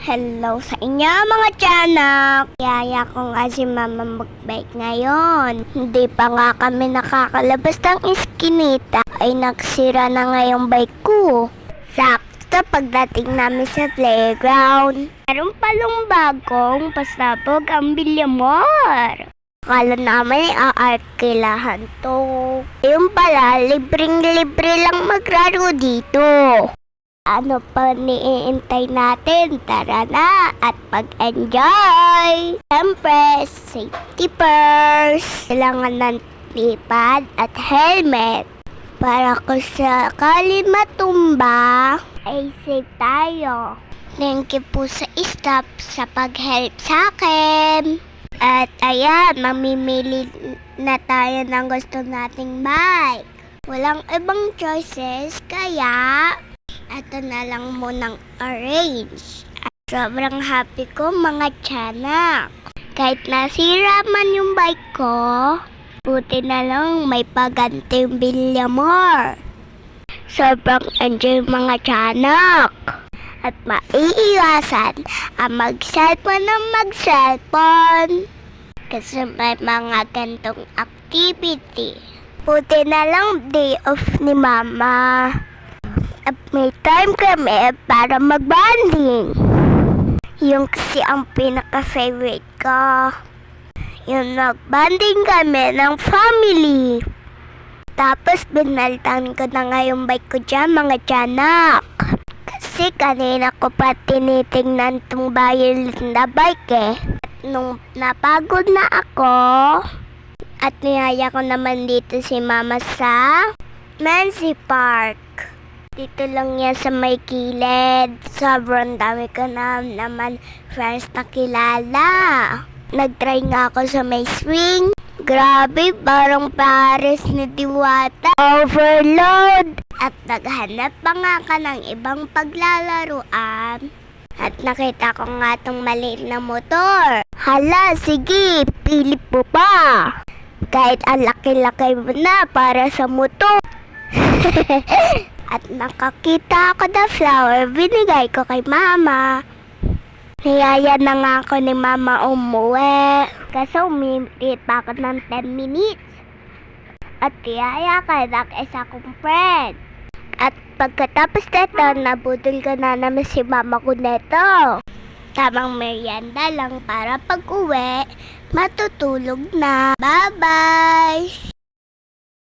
Hello sa inyo mga tiyanak! Yaya ko nga si mama mag-bike ngayon. Hindi pa nga kami nakakalabas ng iskinita ay nagsira na nga yung bike ko. Sakto pagdating namin sa playground. Meron palong bagong pasabog ang Bilyamor. Akala namin aarkilahan to. Yung pala, libreng-libre lang maglaro dito. Ano pa niintay natin? Tara na at mag-enjoy! Siyempre, safety first. Kailangan ng lipad at helmet. Para kung sakali matumba, ay safe tayo. Thank you po sa staff sa pag-help sa akin. At ayan, mamimili na tayo ng gusto nating bike. Walang ibang choices, kaya ito na lang munang arrange. At sobrang happy ko mga tiyanak. Kahit nasira man yung bike ko, buti na lang may paganti yung Bilyamor. Sobrang enjoy mga tiyanak. At maiiwasan ang mag-cellphone ng mag-cellphone. Kasi may mga gantong activity. Buti na lang day off ni mama. At may time kami para mag-bonding. Yung kasi ang pinaka-favorite ko. Yung mag-bonding kami ng family. Tapos binalitan ko na nga yung bike ko dyan mga tiyanak. Kasi kanina ko pa tinitingnan tong violet na bike eh. At nung napagod na ako, at niyaya ko naman dito si mama sa Menzie Park. Dito lang yan sa may kilid. Sobrang dami ko na naman friends na kilala. Nag-try nga ako sa may swing. Grabe, parang Paris ni Diwata. Overload! At naghanap pa nga ka ng ibang paglalaruan. At nakita ko nga tong maliit na motor. Hala, sige, pili po pa. Kahit ang laki-laki mo na para sa motor. At nakakita ako na flower, binigay ko kay mama. Niyaya na nga ako ni mama umuwi. Kasi umilit pa ako ng 10 minutes. At niyaya ka ng isa kong friend. At pagkatapos nito, nabudol ko na naman si mama ko neto. Tamang merienda lang para pag uwi, matutulog na. Bye-bye!